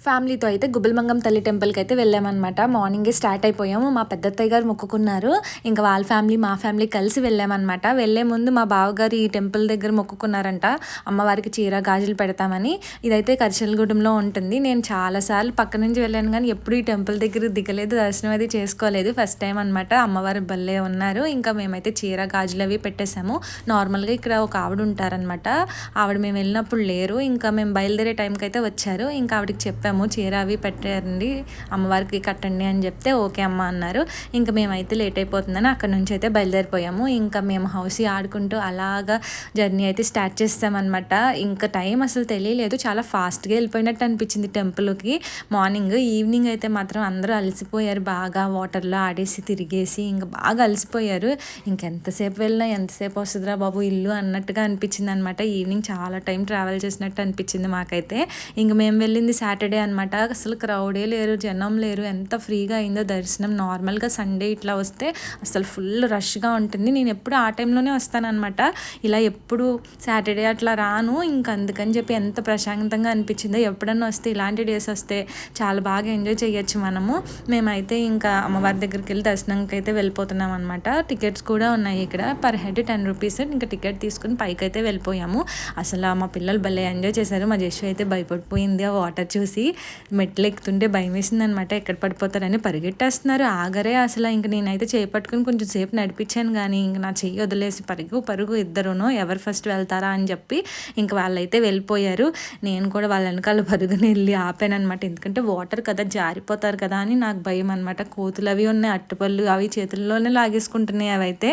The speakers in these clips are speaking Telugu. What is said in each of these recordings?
ఫ్యామిలీతో అయితే గుబ్బలమంగం తల్లి టెంపుల్కి అయితే వెళ్ళామన్నమాట. మార్నింగే స్టార్ట్ అయిపోయాము. మా పెద్దత్తయ్య గారు మొక్కుకున్నారు. ఇంకా వాళ్ళ ఫ్యామిలీ మా ఫ్యామిలీ కలిసి వెళ్ళామన్నమాట. వెళ్ళే ముందు మా బావగారు ఈ టెంపుల్ దగ్గర మొక్కుకున్నారంట, అమ్మవారికి చీర గాజులు పెడతామని. ఇదైతే కరిచలగూడెంలో ఉంటుంది. నేను చాలాసార్లు పక్క నుంచి వెళ్ళాను కానీ ఎప్పుడు ఈ టెంపుల్ దగ్గర దిగలేదు, దర్శనం అది చేసుకోలేదు. ఫస్ట్ టైం అనమాట. అమ్మవారు భలే ఉన్నారు. ఇంకా మేమైతే చీర గాజులు అవి పెట్టేశాము. నార్మల్గా ఇక్కడ ఒక ఆవిడ ఉంటారనమాట. ఆవిడ మేము వెళ్ళినప్పుడు లేరు. ఇంకా మేము బయలుదేరే టైంకి అయితే వచ్చారు. ఇంకా ఆవిడకి చెప్పాము చీర అవి పెట్టండి, అమ్మవారికి కట్టండి అని చెప్తే ఓకే అమ్మ అన్నారు. ఇంకా మేమైతే లేట్ అయిపోతుందని అక్కడ నుంచి అయితే బయలుదేరిపోయాము. ఇంకా మేము హౌసీ ఆడుకుంటూ అలాగా జర్నీ అయితే స్టార్ట్ చేస్తామన్నమాట. ఇంకా టైం అసలు తెలియలేదు, చాలా ఫాస్ట్గా వెళ్ళిపోయినట్టు అనిపించింది టెంపుల్కి. మార్నింగ్ ఈవినింగ్ అయితే మాత్రం అందరూ అలసిపోయారు, బాగా వాటర్లో ఆడేసి తిరిగేసి ఇంకా బాగా అలసిపోయారు. ఇంకెంతసేపు వెళ్ళినా ఎంతసేపు వస్తుందిరా బాబు ఇల్లు అన్నట్టుగా అనిపించింది అనమాట. ఈవినింగ్ చాలా టైం ట్రావెల్ చేసినట్టు అనిపించింది మాకైతే. ఇంక మేము వెళ్ళింది సాటర్డే అనమాట. అసలు క్రౌడే లేరు, జనం లేరు, ఎంత ఫ్రీగా అయిందో దర్శనం. నార్మల్గా సండే ఇట్లా వస్తే అసలు ఫుల్ రష్గా ఉంటుంది. నేను ఎప్పుడు ఆ టైంలోనే వస్తానన్నమాట, ఇలా ఎప్పుడు సాటర్డే అట్లా రాను. ఇంకా అందుకని చెప్పి ఎంత ప్రశాంతంగా అనిపించిందో. ఎప్పుడన్నా వస్తే ఇలాంటి డేస్ వస్తే చాలా బాగా ఎంజాయ్ చేయొచ్చు మనము. మేమైతే ఇంకా అమ్మవారి దగ్గరికి వెళ్ళి దర్శనంకి అయితే వెళ్ళిపోతున్నాం అనమాట. టికెట్స్ కూడా ఉన్నాయి ఇక్కడ, పర్ హెడ్ 10 రూపీస్. ఇంకా టికెట్ తీసుకుని పైకి అయితే వెళ్ళిపోయాము. అసలు మా పిల్లలు భలే ఎంజాయ్ చేశారు. మా జస్సు అయితే భయపడిపోయింది ఆ వాటర్ చూసి. మెట్లు ఎక్కుతుంటే భయం వేసింది అనమాట, ఎక్కడ పడిపోతారని పరిగెట్టేస్తున్నారు, ఆగరే అసలు. ఇంక నేనైతే చేపట్టుకుని కొంచెం సేపు నడిపించాను కానీ ఇంక నా చెయ్యి వదిలేసి పరుగు ఇద్దరునో ఎవరు ఫస్ట్ వెళ్తారా అని చెప్పి ఇంక వాళ్ళైతే వెళ్ళిపోయారు. నేను కూడా వాళ్ళ వెనకాల పరుగుని వెళ్ళి ఆపాను అనమాట. ఎందుకంటే వాటర్ కదా, జారిపోతారు కదా అని నాకు భయం అనమాట. కోతులు అవి ఉన్నాయి, అట్టుపళ్ళు అవి చేతుల్లోనే లాగేసుకుంటున్నాయి అవైతే.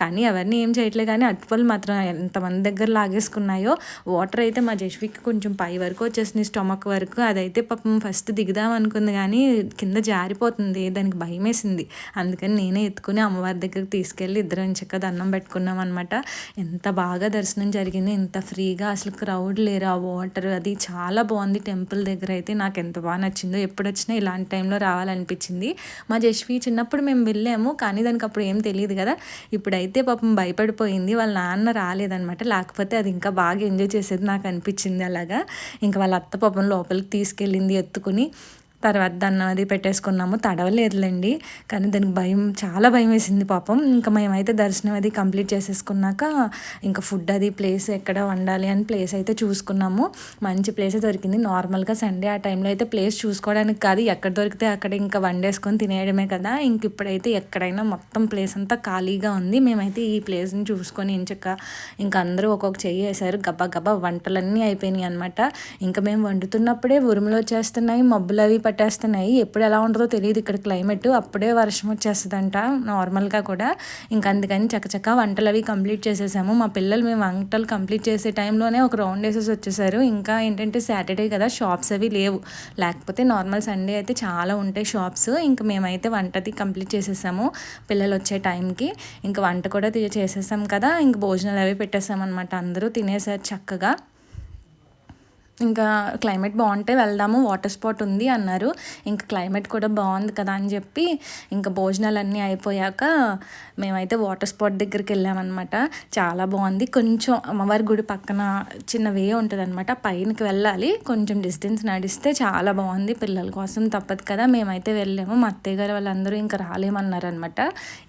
కానీ ఎవరిని ఏం చేయట్లేదు, కానీ అట్టుపళ్ళు మాత్రం ఎంతమంది దగ్గర లాగేసుకున్నాయో. వాటర్ అయితే మా జస్వికి కొంచెం పై వరకు వచ్చేసింది, స్టమక్ వరకు. అదైతే పాపం ఫస్ట్ దిగుదాం అనుకుంది కానీ కింద జారిపోతుంది, దానికి భయం వేసింది. అందుకని నేనే ఎత్తుకుని అమ్మవారి దగ్గరికి తీసుకెళ్ళి ఇద్దరం చక్కగా దండం పెట్టుకున్నాం అనమాట. ఎంత బాగా దర్శనం జరిగింది, ఎంత ఫ్రీగా, అసలు క్రౌడ్ లేరు. ఆ వాటర్ అది చాలా బాగుంది. టెంపుల్ దగ్గర అయితే నాకు ఎంత బాగా నచ్చిందో. ఎప్పుడు వచ్చినా ఇలాంటి టైంలో రావాలనిపించింది. మా జస్వి చిన్నప్పుడు మేము వెళ్ళాము కానీ దానికి అప్పుడు ఏం తెలియదు కదా. ఇప్పుడైతే పాపం భయపడిపోయింది, వాళ్ళ నాన్న రాలేదనమాట. లేకపోతే అది ఇంకా బాగా ఎంజాయ్ చేసేది నాకు అనిపించింది అలాగా. ఇంకా వాళ్ళ అత్త పాపం లోపలికి తీసుకెళ్ళింది ఎత్తుకుని. తర్వాత దాన్ని అది పెట్టేసుకున్నాము, తడవలేదులేండి. కానీ దానికి భయం, చాలా భయం వేసింది పాపం. ఇంకా మేమైతే దర్శనం అది కంప్లీట్ చేసేసుకున్నాక ఇంకా ఫుడ్ అది ప్లేస్ ఎక్కడ వండాలి అని ప్లేస్ అయితే చూసుకున్నాము. మంచి ప్లేస్ దొరికింది. నార్మల్గా సండే ఆ టైంలో అయితే ప్లేస్ చూసుకోవడానికి కాదు, ఎక్కడ దొరికితే అక్కడ ఇంకా వండేసుకొని తినేయడమే కదా. ఇంక ఇప్పుడైతే ఎక్కడైనా మొత్తం ప్లేస్ అంతా ఖాళీగా ఉంది. మేమైతే ఈ ప్లేస్ని చూసుకొని ఇంకా అందరూ ఒక్కొక్క చెయ్యి వేశారు. గబా గబా వంటలన్నీ అయిపోయినాయి అనమాట. ఇంకా మేము వండుతున్నప్పుడే ఉరుములు వచ్చేస్తున్నాయి, మబ్బులు అవి పట్టేస్తున్నాయి. ఎప్పుడు ఎలా ఉంటుందో తెలియదు ఇక్కడ క్లైమేట్. అప్పుడే వర్షం వచ్చేస్తుందంట నార్మల్గా కూడా. ఇంకా అందుకని చక్కచక్క వంటలు అవి కంప్లీట్ చేసేసాము. మా పిల్లలు మేము వంటలు కంప్లీట్ చేసే టైంలోనే ఒక రౌండ్ వేసేసి వచ్చేసారు. ఇంకా ఏంటంటే సాటర్డే కదా, షాప్స్ అవి లేవు. లేకపోతే నార్మల్ సండే అయితే చాలా ఉంటాయి షాప్స్. ఇంకా మేమైతే వంటది కంప్లీట్ చేసేసాము పిల్లలు వచ్చే టైంకి. ఇంకా వంట కూడా చేసేసాం కదా, ఇంక భోజనాలు అవి పెట్టేసామన్నమాట. అందరూ తినేసారు చక్కగా. ఇంకా క్లైమేట్ బాగుంటే వెళ్దాము, వాటర్ స్పాట్ ఉంది అన్నారు. ఇంకా క్లైమేట్ కూడా బాగుంది కదా అని చెప్పి ఇంకా భోజనాలన్నీ అయిపోయాక మేమైతే వాటర్ స్పాట్ దగ్గరికి వెళ్ళామన్నమాట. చాలా బాగుంది. కొంచెం అమ్మవారి గుడి పక్కన చిన్న వే ఉంటుంది అనమాట, పైనకి వెళ్ళాలి. కొంచెం డిస్టెన్స్ నడిస్తే చాలా బాగుంది. పిల్లల కోసం తప్పదు కదా, మేమైతే వెళ్ళాము. మా అత్తయ్య గారు వాళ్ళందరూ ఇంకా రాలేమన్నారనమాట.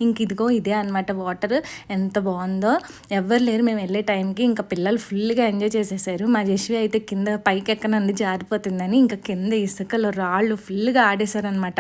ఇంక ఇదిగో ఇదే అనమాట వాటర్. ఎంత బాగుందో. ఎవరు లేరు మేము వెళ్ళే టైంకి. ఇంకా పిల్లలు ఫుల్గా ఎంజాయ్ చేసేసారు. మా జస్వి అయితే కింద పైకి ఎక్కనంది జారిపోతుందని ఇంకా కింద ఇసుకలో రాళ్ళు ఫుల్గా ఆడేశారనమాట.